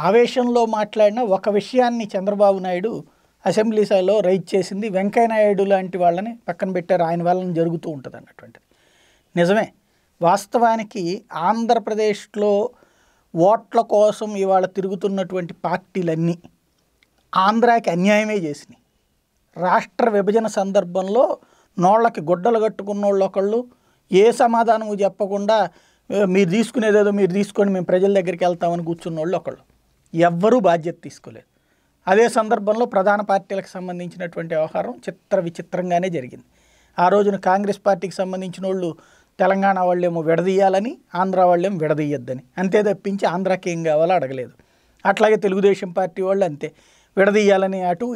ఆవేశంలో మాట్లాడిన ఒక విషయాన్ని చంద్రబాబు నాయుడు అసెంబ్లీ సభలో రైజ్ చేసింది. వెంకయ్య నాయుడు లాంటి వాళ్ళని పక్కన పెట్టారు, ఆయన వలన జరుగుతూ ఉంటుంది అన్నటువంటిది నిజమే. వాస్తవానికి ఆంధ్రప్రదేశ్లో ఓట్ల కోసం ఇవాళ తిరుగుతున్నటువంటి పార్టీలన్నీ ఆంధ్రాకి అన్యాయమే చేసినాయి. రాష్ట్ర విభజన సందర్భంలో నోళ్ళకి గుడ్డలు కట్టుకున్న వాళ్ళు ఒకళ్ళు, ఏ సమాధానము చెప్పకుండా మీరు తీసుకునేదేదో మీరు తీసుకొని మేము ప్రజల దగ్గరికి వెళ్తామని కూర్చున్న వాళ్ళు ఒకళ్ళు, ఎవ్వరూ బాధ్యత తీసుకోలేదు. అదే సందర్భంలో ప్రధాన పార్టీలకు సంబంధించినటువంటి వ్యవహారం విచిత్రంగానే జరిగింది. ఆ రోజున కాంగ్రెస్ పార్టీకి సంబంధించిన వాళ్ళు తెలంగాణ వాళ్ళేమో విడదీయాలని, ఆంధ్ర వాళ్ళేమో విడదీయొద్దని, అంతే తప్పించి ఆంధ్రాకి ఏం కావాలో అడగలేదు. అట్లాగే తెలుగుదేశం పార్టీ వాళ్ళు అంతే, విడదీయాలని అటు,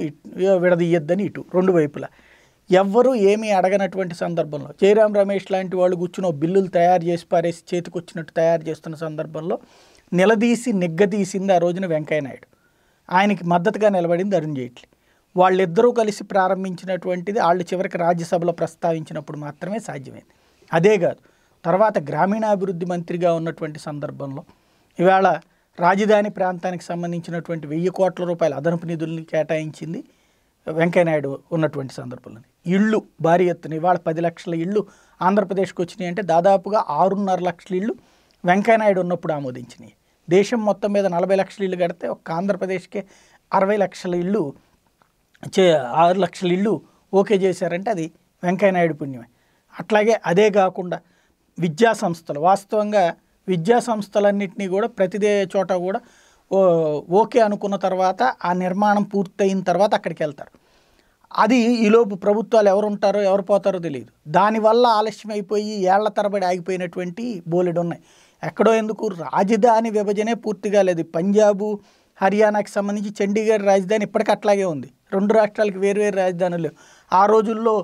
విడదీయొద్దని ఇటు, రెండు వైపులా ఎవ్వరూ ఏమీ అడగనటువంటి సందర్భంలో జయరాం రమేష్ లాంటి వాళ్ళు కూర్చుని బిల్లులు తయారు చేసి పారేసి చేతికొచ్చినట్టు తయారు చేస్తున్న సందర్భంలో నిలదీసి నిగ్గదీసింది ఆ రోజున వెంకయ్య నాయుడు. ఆయనకి మద్దతుగా నిలబడింది అరుణ్ జైట్లీ. వాళ్ళిద్దరూ కలిసి ప్రారంభించినటువంటిది వాళ్ళు చివరికి రాజ్యసభలో ప్రస్తావించినప్పుడు మాత్రమే సాధ్యమైంది. అదే కాదు, తర్వాత గ్రామీణాభివృద్ధి మంత్రిగా ఉన్నటువంటి సందర్భంలో ఇవాళ రాజధాని ప్రాంతానికి సంబంధించినటువంటి 1000 కోట్ల రూపాయల అదనపు నిధుల్ని కేటాయించింది వెంకయ్యనాయుడు ఉన్నటువంటి సందర్భంలో. ఇళ్ళు భారీ ఎత్తున ఇవాళ 10 లక్షల ఇళ్ళు ఆంధ్రప్రదేశ్కి వచ్చినాయి అంటే దాదాపుగా 6.5 లక్షల ఇళ్ళు వెంకయ్యనాయుడు ఉన్నప్పుడు ఆమోదించినాయి. దేశం మొత్తం మీద 40 లక్షల ఇళ్ళు కడితే ఒక్క ఆంధ్రప్రదేశ్కే 60 లక్షల ఇళ్ళు 6 లక్షల ఇళ్ళు ఓకే చేశారంటే అది వెంకయ్యనాయుడు పుణ్యమే. అట్లాగే అదే కాకుండా విద్యా సంస్థలు, వాస్తవంగా విద్యా సంస్థలన్నింటినీ కూడా ప్రతిదే చోట కూడా ఓకే అనుకున్న తర్వాత ఆ నిర్మాణం పూర్తయిన తర్వాత అక్కడికి వెళ్తారు. అది ఈలోపు ప్రభుత్వాలు ఎవరు ఉంటారో ఎవరు పోతారో తెలియదు. దానివల్ల ఆలస్యం అయిపోయి ఏళ్ల తరబడి ఆగిపోయినటువంటి బోలెడు ఉన్నాయి. ఎక్కడో ఎందుకు, రాజధాని విభజనే పూర్తిగా లేదు. పంజాబు హర్యానాకి సంబంధించి చండీగఢ్ రాజధాని ఇప్పటికీ అట్లాగే ఉంది. 2 రాష్ట్రాలకి వేరువేరు రాజధానులు లేవు. ఆ రోజుల్లో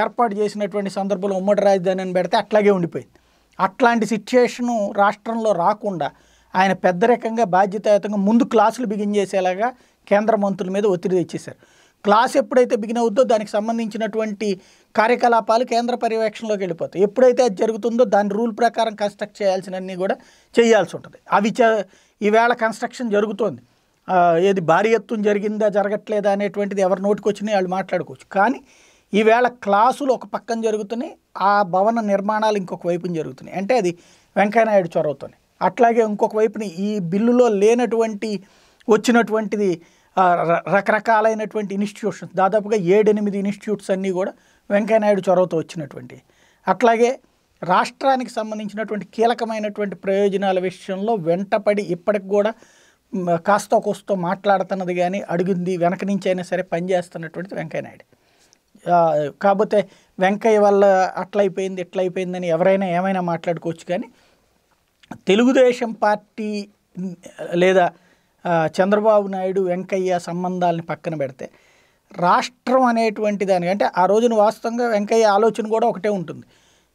ఏర్పాటు చేసినటువంటి సందర్భంలో ఉమ్మడి రాజధాని అని పెడితే అట్లాగే ఉండిపోయింది. అట్లాంటి సిచ్యుయేషను రాష్ట్రంలో రాకుండా ఆయన పెద్దరికంగా బాధ్యతాయుతంగా ముందు క్లాసులు బిగిన్ చేసేలాగా కేంద్ర మంత్రుల మీద ఒత్తిడి తెచ్చేశారు. క్లాస్ ఎప్పుడైతే బిగిన్ అవుద్దో దానికి సంబంధించినటువంటి కార్యకలాపాలు కేంద్ర పర్యవేక్షణలోకి వెళ్ళిపోతాయి. ఎప్పుడైతే అది జరుగుతుందో దాని రూల్ ప్రకారం కన్స్ట్రక్ట్ చేయాల్సినవన్నీ కూడా చేయాల్సి ఉంటుంది. అవి ఈవేళ కన్స్ట్రక్షన్ జరుగుతోంది. ఏది భారీ ఎత్తున జరిగిందా జరగట్లేదా అనేటువంటిది ఎవరి నోటికి వచ్చినాయి వాళ్ళు మాట్లాడుకోవచ్చు. కానీ ఈవేళ క్లాసులు ఒక పక్కన జరుగుతున్నాయి, ఆ భవన నిర్మాణాలు ఇంకొక వైపున జరుగుతున్నాయి. అంటే అది వెంకయ్యనాయుడు చొరవతోనే. అట్లాగే ఇంకొక వైపున ఈ బిల్లులో లేనటువంటి వచ్చినటువంటిది రకరకాలైనటువంటి ఇన్స్టిట్యూషన్స్, దాదాపుగా 7-8 ఇన్స్టిట్యూట్స్ అన్నీ కూడా వెంకయ్యనాయుడు చొరవతో వచ్చినటువంటి. అట్లాగే రాష్ట్రానికి సంబంధించినటువంటి కీలకమైనటువంటి ప్రయోజనాల విషయంలో వెంటపడి ఇప్పటికి కూడా కాస్త కోస్తో మాట్లాడుతున్నది కానీ అడిగింది వెనక నుంచి అయినా సరే పనిచేస్తున్నటువంటిది వెంకయ్యనాయుడు. కాకపోతే వెంకయ్య వల్ల అట్లయిపోయింది ఇట్లయిపోయిందని ఎవరైనా ఏమైనా మాట్లాడుకోవచ్చు. కానీ తెలుగుదేశం పార్టీ లేదా చంద్రబాబు నాయుడు వెంకయ్య సంబంధాలని పక్కన పెడితే రాష్ట్రం అనేటువంటి దానికి, అంటే ఆ రోజున వాస్తవంగా వెంకయ్య ఆలోచన కూడా ఒకటే ఉంటుంది,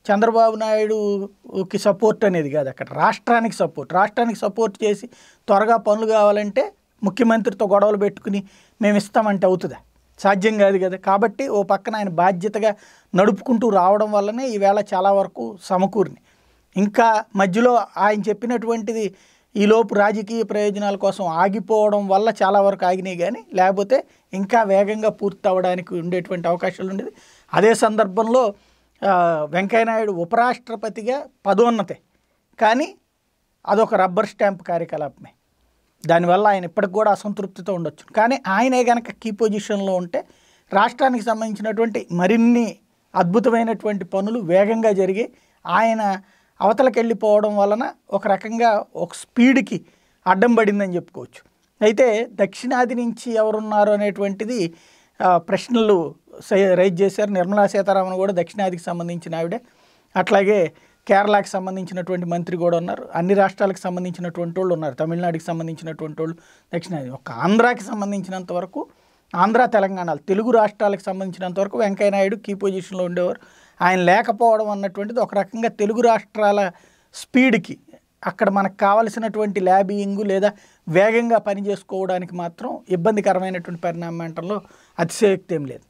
చంద్రబాబు నాయుడుకి సపోర్ట్ అనేది కాదు, అక్కడ రాష్ట్రానికి సపోర్ట్ చేసి త్వరగా పనులు కావాలంటే ముఖ్యమంత్రితో గొడవలు పెట్టుకుని మేము ఇస్తామంటే అవుతుందా? సాధ్యం కాదు కదా. కాబట్టి ఓ పక్కన ఆయన బాధ్యతగా నడుపుకుంటూ రావడం వల్లనే ఈవేళ చాలా వరకు సమకూరిని. ఇంకా మధ్యలో ఆయన చెప్పినటువంటిది ఈలోపు రాజకీయ ప్రయోజనాల కోసం ఆగిపోవడం వల్ల చాలా వరకు ఆగినాయి. కానీ లేకపోతే ఇంకా వేగంగా పూర్తి అవ్వడానికి ఉండేటువంటి అవకాశాలు ఉండేది. అదే సందర్భంలో వెంకయ్యనాయుడు ఉపరాష్ట్రపతిగా పదోన్నతే, కానీ అదొక రబ్బర్ స్టాంప్ కార్యకలాపమే. దానివల్ల ఆయన ఇప్పటికి కూడా అసంతృప్తితో ఉండొచ్చు. కానీ ఆయనే కనుక కీ పొజిషన్లో ఉంటే రాష్ట్రానికి సంబంధించినటువంటి మరిన్ని అద్భుతమైనటువంటి పనులు వేగంగా జరిగి ఆయన అవతలకి వెళ్ళిపోవడం వలన ఒక రకంగా ఒక స్పీడ్కి అడ్డం పడిందని చెప్పుకోవచ్చు. అయితే దక్షిణాది నుంచి ఎవరున్నారు అనేటువంటిది ప్రశ్నలు రైజ్ చేశారు. నిర్మలా సీతారామన్ కూడా దక్షిణాదికి సంబంధించిన ఆవిడే. అట్లాగే కేరళకి సంబంధించినటువంటి మంత్రి కూడా ఉన్నారు. అన్ని రాష్ట్రాలకు సంబంధించినటువంటి వాళ్ళు ఉన్నారు. తమిళనాడుకి సంబంధించినటువంటి వాళ్ళు, దక్షిణాది. ఒక ఆంధ్రాకి సంబంధించినంత వరకు, ఆంధ్ర తెలంగాణ తెలుగు రాష్ట్రాలకు సంబంధించినంత వరకు వెంకయ్యనాయుడు కీ పొజిషన్లో ఉండేవారు. ఆయన లేకపోవడం అన్నటువంటిది ఒక రకంగా తెలుగు రాష్ట్రాల స్పీడ్కి, అక్కడ మనకు కావలసినటువంటి ల్యాబింగ్ లేదా వేగంగా పని చేసుకోవడానికి మాత్రం ఇబ్బందికరమైనటువంటి పరిణామం అంటంలో అతిశయోక్తి ఏం లేదు.